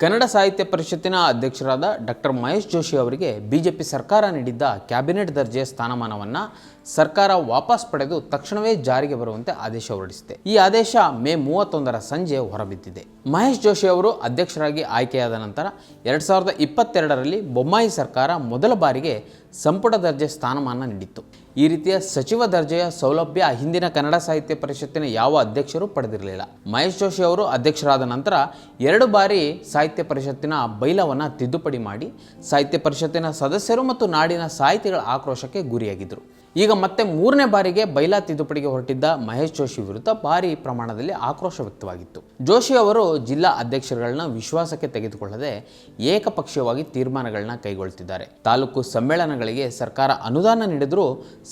ಕನ್ನಡ ಸಾಹಿತ್ಯ ಪರಿಷತ್ತಿನ ಅಧ್ಯಕ್ಷರಾದ ಡಾಕ್ಟರ್ ಮಹೇಶ್ ಜೋಶಿ ಅವರಿಗೆ ಬಿಜೆಪಿ ಸರ್ಕಾರ ನೀಡಿದ್ದ ಕ್ಯಾಬಿನೆಟ್ ದರ್ಜೆಯ ಸ್ಥಾನಮಾನವನ್ನು ಸರ್ಕಾರ ವಾಪಸ್ ಪಡೆದು ತಕ್ಷಣವೇ ಜಾರಿಗೆ ಬರುವಂತೆ ಆದೇಶ ಹೊರಡಿಸಿದೆ. ಈ ಆದೇಶ ಮೇ 31ರ ಸಂಜೆ ಹೊರಬಿದ್ದಿದೆ. ಮಹೇಶ್ ಜೋಶಿ ಅವರು ಅಧ್ಯಕ್ಷರಾಗಿ ಆಯ್ಕೆಯಾದ ನಂತರ 2022ರಲ್ಲಿ ಬೊಮ್ಮಾಯಿ ಸರ್ಕಾರ ಮೊದಲ ಬಾರಿಗೆ ಸಂಪುಟ ದರ್ಜೆ ಸ್ಥಾನಮಾನ ನೀಡಿತ್ತು. ಈ ರೀತಿಯ ಸಚಿವ ದರ್ಜೆಯ ಸೌಲಭ್ಯ ಹಿಂದಿನ ಕನ್ನಡ ಸಾಹಿತ್ಯ ಪರಿಷತ್ತಿನ ಯಾವ ಅಧ್ಯಕ್ಷರು ಪಡೆದಿರಲಿಲ್ಲ. ಮಹೇಶ್ ಜೋಶಿ ಅವರು ಅಧ್ಯಕ್ಷರಾದ ನಂತರ 2 ಬಾರಿ ಸಾಹಿತ್ಯ ಪರಿಷತ್ತಿನ ಬೈಲವನ್ನು ತಿದ್ದುಪಡಿ ಮಾಡಿ ಸಾಹಿತ್ಯ ಪರಿಷತ್ತಿನ ಸದಸ್ಯರು ಮತ್ತು ನಾಡಿನ ಸಾಹಿತಿಗಳ ಆಕ್ರೋಶಕ್ಕೆ ಗುರಿಯಾಗಿದ್ದರು. ಈಗ ಮತ್ತೆ 3ನೇ ಬಾರಿಗೆ ಬೈಲಾ ತಿದ್ದುಪಡಿಗೆ ಹೊರಟಿದ್ದ ಮಹೇಶ್ ಜೋಶಿ ವಿರುದ್ಧ ಭಾರಿ ಪ್ರಮಾಣದಲ್ಲಿ ಆಕ್ರೋಶ ವ್ಯಕ್ತವಾಗಿತ್ತು. ಜೋಶಿ ಅವರು ಜಿಲ್ಲಾ ಅಧ್ಯಕ್ಷರುಗಳನ್ನ ವಿಶ್ವಾಸಕ್ಕೆ ತೆಗೆದುಕೊಳ್ಳದೆ ಏಕಪಕ್ಷೀಯವಾಗಿ ತೀರ್ಮಾನಗಳನ್ನ ಕೈಗೊಳ್ಳುತ್ತಿದ್ದಾರೆ. ತಾಲೂಕು ಸಮ್ಮೇಳನಗಳಿಗೆ ಸರ್ಕಾರ ಅನುದಾನ ನೀಡಿದರೂ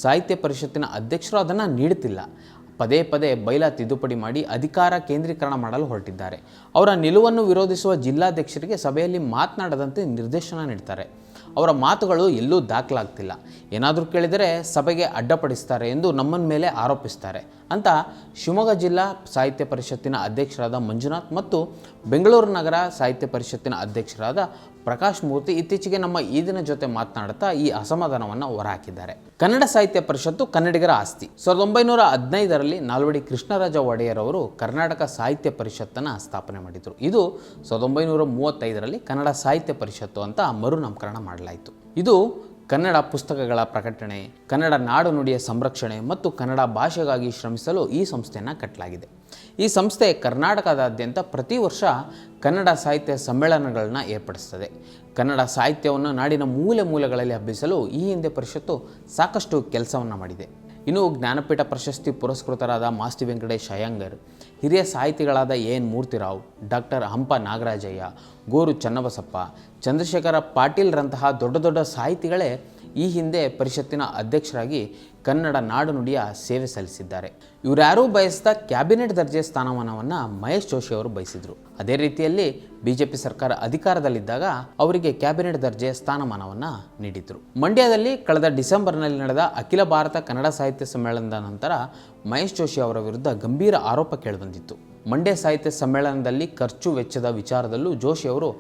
ಸಾಹಿತ್ಯ ಪರಿಷತ್ತಿನ ಅಧ್ಯಕ್ಷರು ಅದನ್ನು ನೀಡುತ್ತಿಲ್ಲ. ಪದೇ ಪದೇ ಬೈಲಾ ತಿದ್ದುಪಡಿ ಮಾಡಿ ಅಧಿಕಾರ ಕೇಂದ್ರೀಕರಣ ಮಾಡಲು ಹೊರಟಿದ್ದಾರೆ. ಅವರ ನಿಲುವನ್ನು ವಿರೋಧಿಸುವ ಜಿಲ್ಲಾಧ್ಯಕ್ಷರಿಗೆ ಸಭೆಯಲ್ಲಿ ಮಾತನಾಡದಂತೆ ನಿರ್ದೇಶನ ನೀಡ್ತಾರೆ. ಅವರ ಮಾತುಗಳು ಎಲ್ಲೂ ದಾಖಲಾಗ್ತಿಲ್ಲ. ಏನಾದರೂ ಕೇಳಿದರೆ ಸಭೆಗೆ ಅಡ್ಡಪಡಿಸ್ತಾರೆ ಎಂದು ನಮ್ಮನ ಮೇಲೆ ಆರೋಪಿಸ್ತಾರೆ ಅಂತ ಶಿವಮೊಗ್ಗ ಜಿಲ್ಲಾ ಸಾಹಿತ್ಯ ಪರಿಷತ್ತಿನ ಅಧ್ಯಕ್ಷರಾದ ಮಂಜುನಾಥ್ ಮತ್ತು ಬೆಂಗಳೂರು ನಗರ ಸಾಹಿತ್ಯ ಪರಿಷತ್ತಿನ ಅಧ್ಯಕ್ಷರಾದ ಪ್ರಕಾಶ್ ಮೂರ್ತಿ ಇತ್ತೀಚೆಗೆ ನಮ್ಮ ಈ ದಿನ ಜೊತೆ ಮಾತನಾಡುತ್ತಾ ಈ ಅಸಮಾಧಾನವನ್ನು ಹೊರಹಾಕಿದ್ದಾರೆ. ಕನ್ನಡ ಸಾಹಿತ್ಯ ಪರಿಷತ್ತು ಕನ್ನಡಿಗರ ಆಸ್ತಿ. 1915ರಲ್ಲಿ ನಾಲ್ವಡಿ ಕೃಷ್ಣರಾಜ ಒಡೆಯರ್ ಅವರು ಕರ್ನಾಟಕ ಸಾಹಿತ್ಯ ಪರಿಷತ್ತನ್ನು ಸ್ಥಾಪನೆ ಮಾಡಿದರು. ಇದು 1935ರಲ್ಲಿ ಕನ್ನಡ ಸಾಹಿತ್ಯ ಪರಿಷತ್ತು ಅಂತ ಮರುನಾಮಕರಣ ಮಾಡಲಾಯಿತು. ಇದು ಕನ್ನಡ ಪುಸ್ತಕಗಳ ಪ್ರಕಟಣೆ, ಕನ್ನಡ ನಾಡು ನುಡಿಯ ಸಂರಕ್ಷಣೆ ಮತ್ತು ಕನ್ನಡ ಭಾಷೆಗಾಗಿ ಶ್ರಮಿಸಲು ಈ ಸಂಸ್ಥೆಯನ್ನು ಕಟ್ಟಲಾಗಿದೆ. ಈ ಸಂಸ್ಥೆ ಕರ್ನಾಟಕದಾದ್ಯಂತ ಪ್ರತಿ ವರ್ಷ ಕನ್ನಡ ಸಾಹಿತ್ಯ ಸಮ್ಮೇಳನಗಳನ್ನು ಏರ್ಪಡಿಸುತ್ತದೆ. ಕನ್ನಡ ಸಾಹಿತ್ಯವನ್ನು ನಾಡಿನ ಮೂಲೆ ಮೂಲೆಗಳಲ್ಲಿ ಹಬ್ಬಿಸಲು ಈ ಹಿಂದೆ ಪರಿಷತ್ತು ಸಾಕಷ್ಟು ಕೆಲಸವನ್ನು ಮಾಡಿದೆ. ಇನ್ನು ಜ್ಞಾನಪೀಠ ಪ್ರಶಸ್ತಿ ಪುರಸ್ಕೃತರಾದ ಮಾಸ್ತಿ ವೆಂಕಟೇಶ್ ಅಯ್ಯಂಗರ್, ಹಿರಿಯ ಸಾಹಿತಿಗಳಾದ ಎನ್ ಮೂರ್ತಿರಾವ್, ಡಾಕ್ಟರ್ ಹಂಪ ನಾಗರಾಜಯ್ಯ, ಗೋರು ಚನ್ನಬಸಪ್ಪ, ಚಂದ್ರಶೇಖರ ಪಾಟೀಲ್ರಂತಹ ದೊಡ್ಡ ದೊಡ್ಡ ಸಾಹಿತಿಗಳೇ ಈ ಹಿಂದೆ ಪರಿಷತ್ತಿನ ಅಧ್ಯಕ್ಷರಾಗಿ ಕನ್ನಡ ನಾಡು ನುಡಿಯ ಸೇವೆ ಸಲ್ಲಿಸಿದ್ದಾರೆ. ಇವರ್ಯಾರೂ ಬಯಸಿದ ಕ್ಯಾಬಿನೆಟ್ ದರ್ಜೆ ಸ್ಥಾನಮಾನವನ್ನು ಮಹೇಶ್ ಜೋಶಿ ಅವರು ಬಯಸಿದರು. ಅದೇ ರೀತಿಯಲ್ಲಿ ಬಿಜೆಪಿ ಸರ್ಕಾರ ಅಧಿಕಾರದಲ್ಲಿದ್ದಾಗ ಅವರಿಗೆ ಕ್ಯಾಬಿನೆಟ್ ದರ್ಜೆಯ ಸ್ಥಾನಮಾನವನ್ನು ನೀಡಿದರು. ಮಂಡ್ಯದಲ್ಲಿ ಕಳೆದ ಡಿಸೆಂಬರ್ನಲ್ಲಿ ನಡೆದ ಅಖಿಲ ಭಾರತ ಕನ್ನಡ ಸಾಹಿತ್ಯ ಸಮ್ಮೇಳನದ ನಂತರ ಮಹೇಶ್ ಜೋಶಿ ಅವರ ವಿರುದ್ಧ ಗಂಭೀರ ಆರೋಪ ಕೇಳಿಬಂದಿತ್ತು. ಮಂಡ್ಯ ಸಾಹಿತ್ಯ ಸಮ್ಮೇಳನದಲ್ಲಿ ಖರ್ಚು ವೆಚ್ಚದ ವಿಚಾರದಲ್ಲೂ ಜೋಶಿ ಅವರು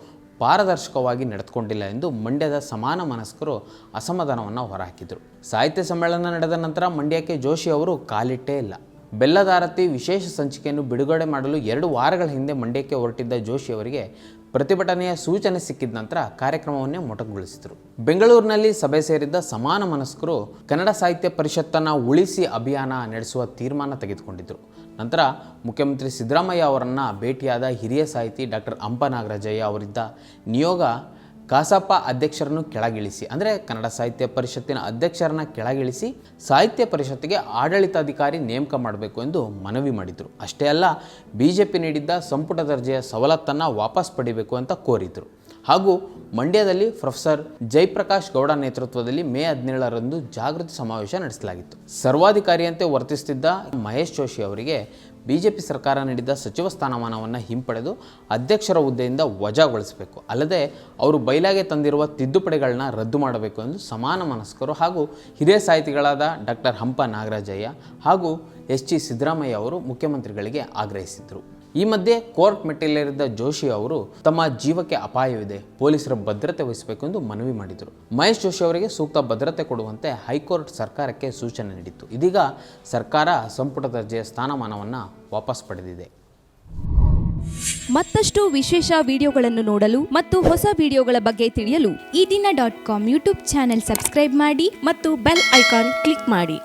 ಪಾರದರ್ಶಕವಾಗಿ ನಡೆದುಕೊಂಡಿಲ್ಲ ಎಂದು ಮಂಡ್ಯದ ಸಮಾನ ಮನಸ್ಕರು ಅಸಮಾಧಾನವನ್ನು ಹೊರಹಾಕಿದರು. ಸಾಹಿತ್ಯ ಸಮ್ಮೇಳನ ನಡೆದ ನಂತರ ಮಂಡ್ಯಕ್ಕೆ ಜೋಶಿ ಅವರು ಕಾಲಿಟ್ಟೇ ಇಲ್ಲ. ಬೆಲ್ಲದಾರತಿ ವಿಶೇಷ ಸಂಚಿಕೆಯನ್ನು ಬಿಡುಗಡೆ ಮಾಡಲು 2 ವಾರಗಳ ಹಿಂದೆ ಮಂಡ್ಯಕ್ಕೆ ಹೊರಟಿದ್ದ ಜೋಶಿ ಅವರಿಗೆ ಪ್ರತಿಭಟನೆಯ ಸೂಚನೆ ಸಿಕ್ಕಿದ ನಂತರ ಕಾರ್ಯಕ್ರಮವನ್ನೇ ಮೊಟಕುಗೊಳಿಸಿದರು. ಬೆಂಗಳೂರಿನಲ್ಲಿ ಸಭೆ ಸೇರಿದ್ದ ಸಮಾನ ಮನಸ್ಕರು ಕನ್ನಡ ಸಾಹಿತ್ಯ ಪರಿಷತ್ತನ್ನು ಉಳಿಸಿ ಅಭಿಯಾನ ನಡೆಸುವ ತೀರ್ಮಾನ ತೆಗೆದುಕೊಂಡಿದ್ದರು. ನಂತರ ಮುಖ್ಯಮಂತ್ರಿ ಸಿದ್ದರಾಮಯ್ಯ ಅವರನ್ನು ಭೇಟಿಯಾದ ಹಿರಿಯ ಸಾಹಿತಿ ಡಾಕ್ಟರ್ ಹಂಪ ನಾಗರಾಜಯ್ಯ ಅವರಿದ್ದ ನಿಯೋಗ ಕಸಾಪ ಅಧ್ಯಕ್ಷರನ್ನು ಕೆಳಗಿಳಿಸಿ, ಅಂದರೆ ಕನ್ನಡ ಸಾಹಿತ್ಯ ಪರಿಷತ್ತಿನ ಅಧ್ಯಕ್ಷರನ್ನು ಕೆಳಗಿಳಿಸಿ ಸಾಹಿತ್ಯ ಪರಿಷತ್ತಿಗೆ ಆಡಳಿತಾಧಿಕಾರಿ ನೇಮಕ ಮಾಡಬೇಕು ಎಂದು ಮನವಿ ಮಾಡಿದರು. ಅಷ್ಟೇ ಅಲ್ಲ, ಬಿಜೆಪಿ ನೀಡಿದ್ದ ಸಂಪುಟ ದರ್ಜೆಯ ಸವಲತ್ತನ್ನು ವಾಪಸ್ ಪಡಿಬೇಕು ಅಂತ ಕೋರಿದರು. ಹಾಗೂ ಮಂಡ್ಯದಲ್ಲಿ ಪ್ರೊಫೆಸರ್ ಜಯಪ್ರಕಾಶ್ ಗೌಡ ನೇತೃತ್ವದಲ್ಲಿ ಮೇ 17ರಂದು ಜಾಗೃತಿ ಸಮಾವೇಶ ನಡೆಸಲಾಗಿತ್ತು. ಸರ್ವಾಧಿಕಾರಿಯಂತೆ ವರ್ತಿಸುತ್ತಿದ್ದ ಮಹೇಶ್ ಜೋಶಿ ಅವರಿಗೆ ಬಿಜೆಪಿ ಸರ್ಕಾರ ನೀಡಿದ್ದ ಸಚಿವ ಸ್ಥಾನಮಾನವನ್ನು ಹಿಂಪಡೆದು ಅಧ್ಯಕ್ಷರ ಹುದ್ದೆಯಿಂದ ವಜಾಗೊಳಿಸಬೇಕು, ಅಲ್ಲದೆ ಅವರು ಬೈಲಾಗೆ ತಂದಿರುವ ತಿದ್ದುಪಡಿಗಳನ್ನ ರದ್ದು ಮಾಡಬೇಕು ಎಂದು ಸಮಾನ ಮನಸ್ಕರು ಹಾಗೂ ಹಿರಿಯ ಸಾಹಿತಿಗಳಾದ ಡಾಕ್ಟರ್ ಹಂಪ ನಾಗರಾಜಯ್ಯ ಹಾಗೂ ಎಚ್.ಡಿ. ಸಿದ್ದರಾಮಯ್ಯ ಅವರು ಮುಖ್ಯಮಂತ್ರಿಗಳಿಗೆ ಆಗ್ರಹಿಸಿದರು. ಈ ಮಧ್ಯೆ ಕೋರ್ಟ್ ಮೆಟ್ಟಿಲೇರಿದ್ದ ಜೋಶಿ ಅವರು ತಮ್ಮ ಜೀವಕ್ಕೆ ಅಪಾಯವಿದೆ, ಪೊಲೀಸರ ಭದ್ರತೆ ವಹಿಸಬೇಕು ಎಂದು ಮನವಿ ಮಾಡಿದರು. ಮಹೇಶ್ ಜೋಶಿ ಅವರಿಗೆ ಸೂಕ್ತ ಭದ್ರತೆ ಕೊಡುವಂತೆ ಹೈಕೋರ್ಟ್ ಸರ್ಕಾರಕ್ಕೆ ಸೂಚನೆ ನೀಡಿತ್ತು. ಇದೀಗ ಸರ್ಕಾರ ಸಂಪುಟ ದರ್ಜೆಯ ಸ್ಥಾನಮಾನವನ್ನು ವಾಪಸ್ ಪಡೆದಿದೆ. ಮತ್ತಷ್ಟು ವಿಶೇಷ ವಿಡಿಯೋಗಳನ್ನು ನೋಡಲು ಮತ್ತು ಹೊಸ ವಿಡಿಯೋಗಳ ಬಗ್ಗೆ ತಿಳಿಯಲು ಈ ದಿನ .com ಯೂಟ್ಯೂಬ್ ಚಾನೆಲ್ ಸಬ್ಸ್ಕ್ರೈಬ್ ಮಾಡಿ ಮತ್ತು ಬೆಲ್ ಐಕಾನ್ ಕ್ಲಿಕ್ ಮಾಡಿ.